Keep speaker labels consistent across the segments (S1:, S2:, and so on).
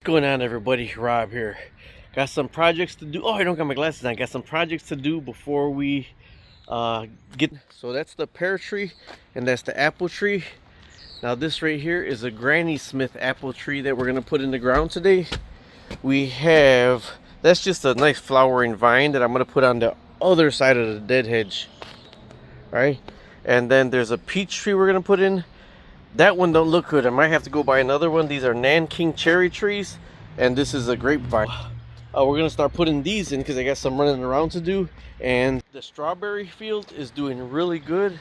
S1: What's going on, everybody? Rob here. Got some projects to do. Oh, I don't got my glasses on. Got some projects to do before we get. So that's the pear tree and that's the apple tree. Now this right here is a Granny Smith apple tree that we're gonna put in the ground today. We have, that's just a nice flowering vine that I'm gonna put on the other side of the dead hedge, right? And then there's a peach tree we're gonna put in. That one don't look good. I might have to go buy another one. These are Nanking cherry trees, and this is a grapevine. We're gonna start putting these in because I got some running around to do. And the strawberry field is doing really good.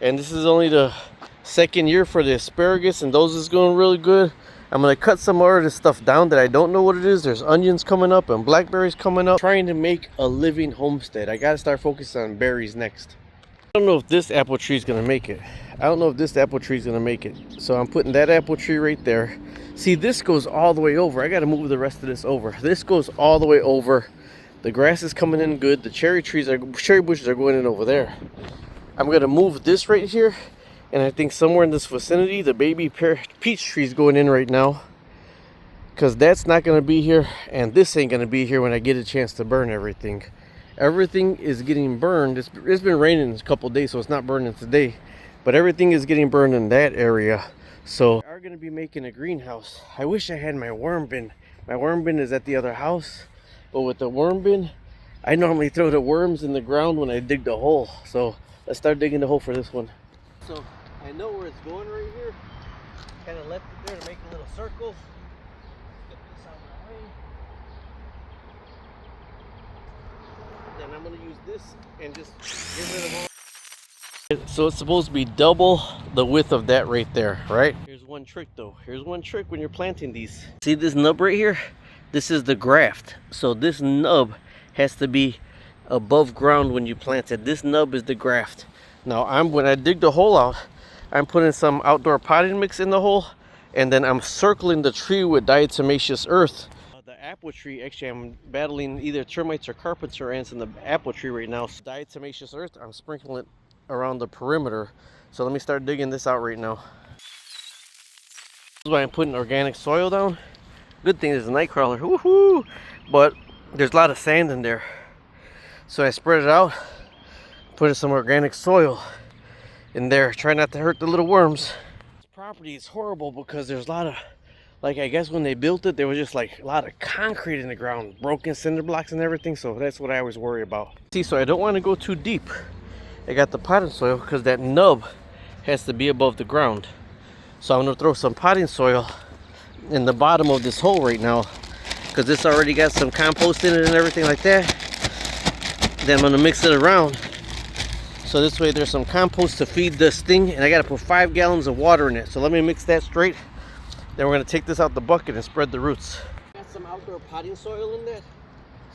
S1: And this is only the second year for the asparagus, and those is going really good. I'm gonna cut some more of this stuff down that I don't know what it is. There's onions coming up and blackberries coming up. Trying to make a living homestead. I gotta start focusing on berries next. I don't know if this apple tree is gonna make it. I don't know if this apple tree is gonna make it. So I'm putting that apple tree right there. See, this goes all the way over. I gotta move the rest of this over. This goes all the way over. The grass is coming in good. The cherry bushes are going in over there. I'm gonna move this right here, and I think somewhere in this vicinity, the baby peach tree is going in right now, because that's not gonna be here, and this ain't gonna be here when I get a chance to burn everything. Everything is getting burned. It's been raining a couple days, so it's not burning today, but everything is getting burned in that area. So we are going to be making a greenhouse. I wish I had my worm bin. My worm bin is at the other house, but with the worm bin, I normally throw the worms in the ground when I dig the hole. So let's start digging the hole for this one. So I know where it's going right here. Kind of left it there to make a little circle. Get this out of the way. Then I'm going to use this and just get rid of all. So it's supposed to be double the width of that right there, right? Here's one trick though. Here's one trick when you're planting these. See this nub right here? This is the graft. So this nub has to be above ground when you plant it. This nub is the graft. Now when I dig the hole out, I'm putting some outdoor potting mix in the hole, and then I'm circling the tree with diatomaceous earth. The apple tree, actually I'm battling either termites or carpenter ants in the apple tree right now. So diatomaceous earth, I'm sprinkling it around the perimeter. So let me start digging this out right now. This is why I'm putting organic soil down. Good thing there's a night crawler, woohoo! But there's a lot of sand in there. So I spread it out, put some organic soil in there. Try not to hurt the little worms. This property is horrible because there's a lot of, like, I guess when they built it, there was just like a lot of concrete in the ground, broken cinder blocks and everything. So that's what I always worry about. See, so I don't want to go too deep. I got the potting soil because that nub has to be above the ground. So I'm going to throw some potting soil in the bottom of this hole right now, because this already got some compost in it and everything like that. Then I'm going to mix it around. So this way there's some compost to feed this thing, and I got to put 5 gallons of water in it. So let me mix that straight. Then we're going to take this out the bucket and spread the roots. Got some outdoor potting soil in there.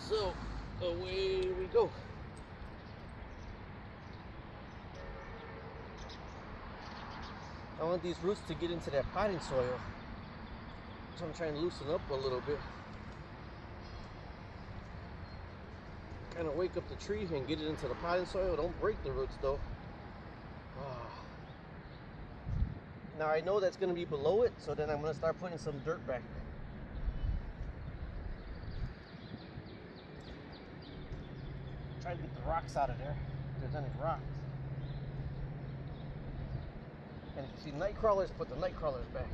S1: So away we go. I want these roots to get into that potting soil, so I'm trying to loosen up a little bit. Kind of wake up the tree and get it into the potting soil. Don't break the roots though. Now I know that's going to be below it, so then I'm going to start putting some dirt back. Try to get the rocks out of there, if there's any rocks. And if you see night crawlers, put the night crawlers back.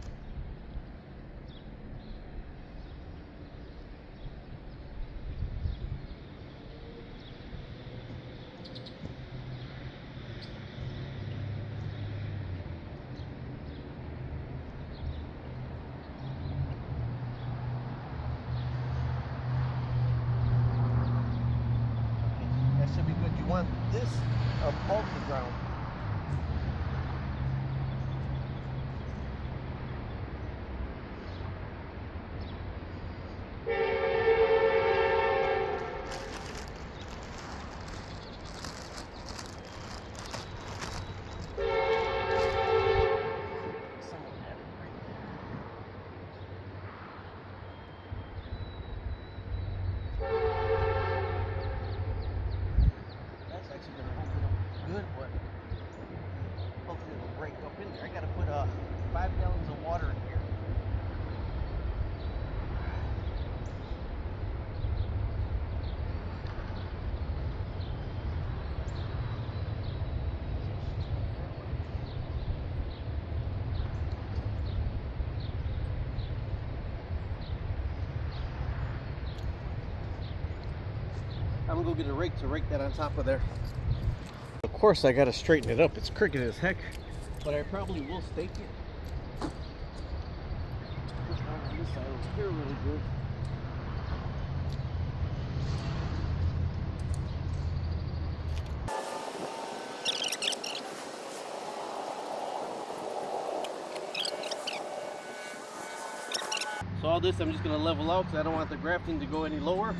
S1: Okay, that should be good. You want this above the ground. Good, but I'm gonna go get a rake to rake that on top of there. Of course, I gotta straighten it up. It's crooked as heck, but I probably will stake it. Push down on this side over here really good. So all this I'm just going to level out because I don't want the grafting to go any lower.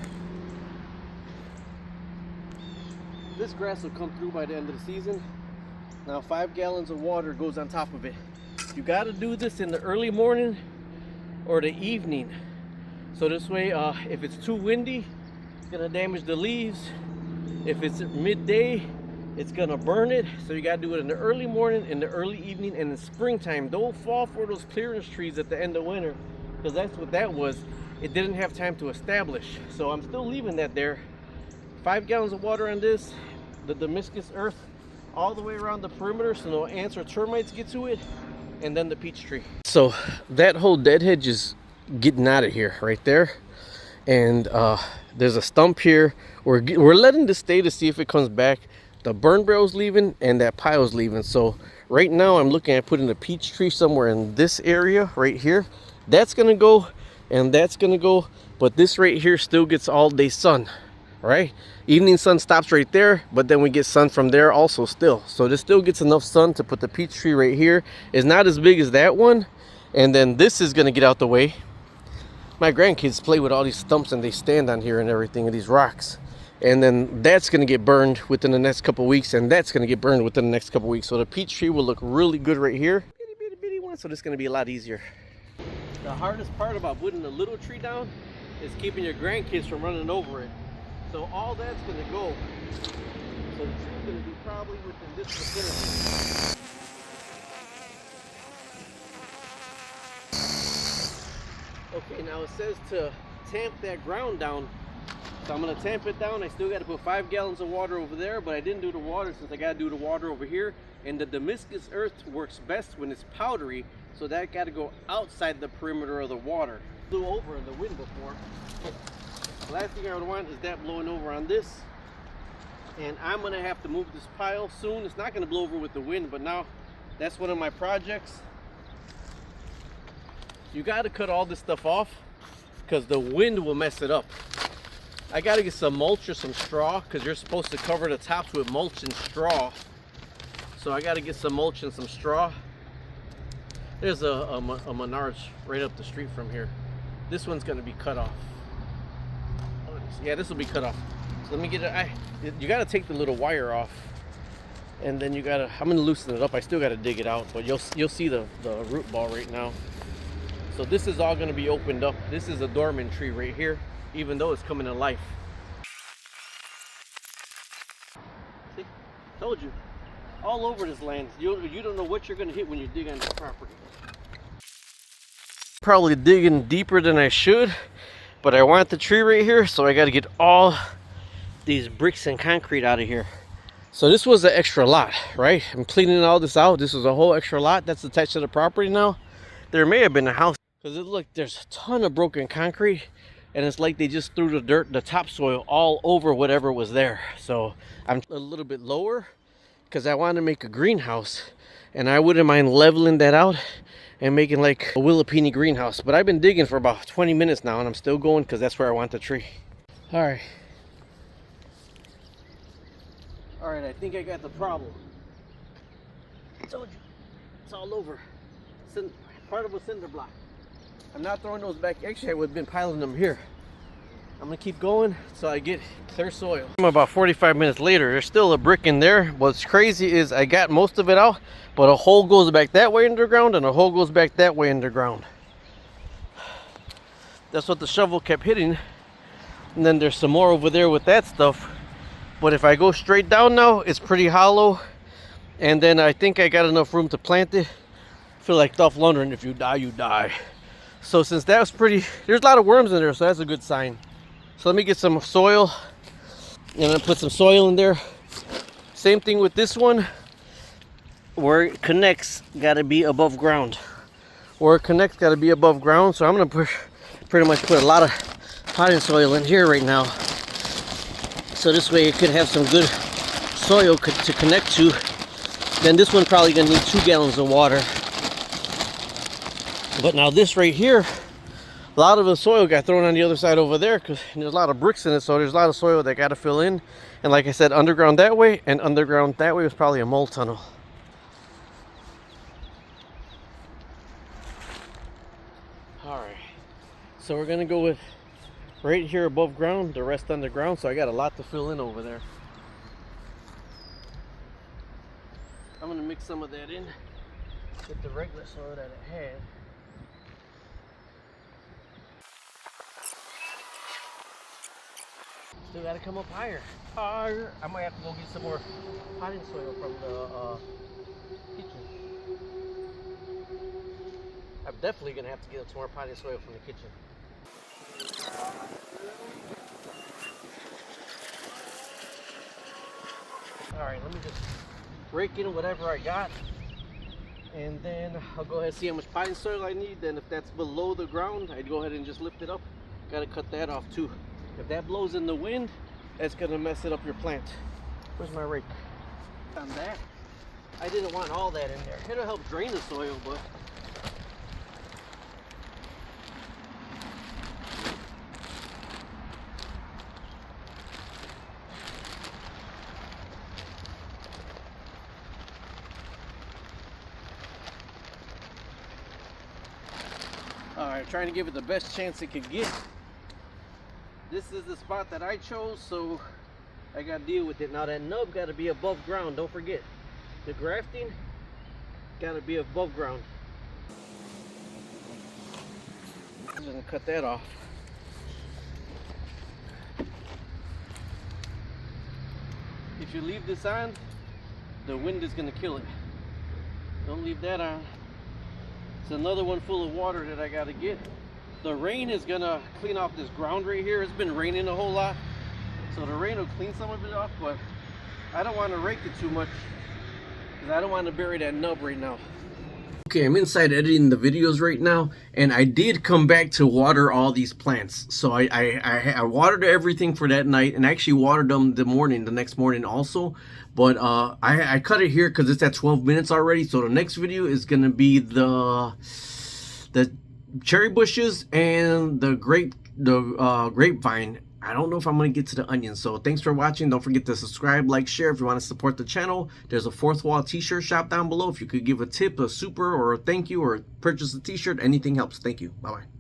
S1: This grass will come through by the end of the season. Now 5 gallons of water goes on top of it. You got to do this in the early morning or the evening. So this way, if it's too windy, it's going to damage the leaves. If it's midday, it's going to burn it. So you got to do it in the early morning, in the early evening, and in springtime. Don't fall for those clearance trees at the end of winter, because that's what that was. It didn't have time to establish. So I'm still leaving that there. 5 gallons of water on this, the Damascus earth all the way around the perimeter so no ants or termites get to it, and then the peach tree. So that whole dead hedge is getting out of here right there, and there's a stump here. We're letting this stay to see if it comes back. The burn barrel's leaving and that pile's leaving. So right now I'm looking at putting a peach tree somewhere in this area right here. That's gonna go and that's gonna go, but this right here still gets all day sun, right? Evening sun stops right there, but then we get sun from there also still. So this still gets enough sun to put the peach tree right here. It's not as big as that one, and then this is gonna get out the way. My grandkids play with all these stumps and they stand on here and everything, and these rocks, and then that's gonna get burned within the next couple weeks, and that's gonna get burned within the next couple weeks. So the peach tree will look really good right here. Bitty one, so this is gonna be a lot easier. The hardest part about putting a little tree down is keeping your grandkids from running over it. So all that's going to go. So the tree's going to be probably within this vicinity. Okay, now it says to tamp that ground down. So I'm going to tamp it down. I still got to put 5 gallons of water over there, but I didn't do the water since I got to do the water over here. And the Damascus earth works best when it's powdery, so that got to go outside the perimeter of the water. Blew over in the wind before. The last thing I would want is that blowing over on this. And I'm going to have to move this pile soon. It's not going to blow over with the wind, but now that's one of my projects. You got to cut all this stuff off because the wind will mess it up. I got to get some mulch or some straw because you're supposed to cover the tops with mulch and straw. So I got to get some mulch and some straw. There's a Menards right up the street from here. This one's going to be cut off. Yeah, this will be cut off. So let me get it. You got to take the little wire off, and then you got to. I'm going to loosen it up. I still got to dig it out, but you'll see the root ball right now. So this is all going to be opened up. This is a dormant tree right here, even though it's coming to life. See, told you. All over this land. You don't know what you're going to hit when you dig on this property. Probably digging deeper than I should, but I want the tree right here, so I got to get all these bricks and concrete out of here. So this was an extra lot, right? I'm cleaning all this out. This was a whole extra lot that's attached to the property now. There may have been a house, because look, there's a ton of broken concrete, and it's like they just threw the dirt, the topsoil all over whatever was there. So I'm a little bit lower because I want to make a greenhouse, and I wouldn't mind leveling that out and making like a Willapini greenhouse. But I've been digging for about 20 minutes now, and I'm still going because that's where I want the tree. All right, I think I got the problem. I told you, it's all over. Part of a cinder block. I'm not throwing those back. Actually, I would have been piling them here. I'm gonna keep going so I get clear soil. About 45 minutes later, there's still a brick in there. What's crazy is I got most of it out, but a hole goes back that way underground and a hole goes back that way underground. That's what the shovel kept hitting. And then there's some more over there with that stuff. But if I go straight down now, it's pretty hollow. And then I think I got enough room to plant it. I feel like Dolph Lundgren, if you die, you die. So since that was pretty, there's a lot of worms in there, so that's a good sign. So let me get some soil, and then put some soil in there. Same thing with this one. Where it connects, gotta be above ground. Where it connects, gotta be above ground. So I'm gonna pretty much put a lot of potting soil in here right now. So this way it could have some good soil to connect to. Then this one probably gonna need 2 gallons of water. But now this right here, a lot of the soil got thrown on the other side over there because there's a lot of bricks in it, so there's a lot of soil that got to fill in. And like I said, underground that way and underground that way was probably a mole tunnel. Alright, so we're gonna go with right here above ground, the rest underground, so I got a lot to fill in over there. I'm gonna mix some of that in with the regular soil that I had. Still gotta come up higher. Higher. I might have to go get some more potting soil from the kitchen. I'm definitely gonna have to get some more potting soil from the kitchen. Alright, let me just rake in whatever I got. And then I'll go ahead and see how much potting soil I need. Then if that's below the ground, I'd go ahead and just lift it up. Gotta cut that off too. If that blows in the wind, that's gonna mess it up your plant. Where's my rake? On that. I didn't want all that in there. It'll help drain the soil, but alright, trying to give it the best chance it could get. This is the spot that I chose, so I gotta deal with it. Now that nub gotta be above ground, don't forget. The grafting gotta be above ground. I'm just gonna cut that off. If you leave this on, the wind is gonna kill it. Don't leave that on. It's another one full of water that I gotta get. The rain is gonna clean off this ground right here. It's been raining a whole lot, so the rain will clean some of it off, but I don't want to rake it too much because I don't want to bury that nub right now. Okay, I'm inside editing the videos right now, and I did come back to water all these plants. So I watered everything for that night, and I actually watered them the next morning also. But I cut it here because it's at 12 minutes already. So the next video is gonna be the cherry bushes and the grapevine. I don't know if I'm going to get to the onions. So thanks for watching. Don't forget to subscribe, like, share if you want to support the channel. There's a Fourth Wall t-shirt shop down below. If you could give a tip, a super, or a thank you, or purchase a t-shirt, anything helps. Thank you. Bye-bye.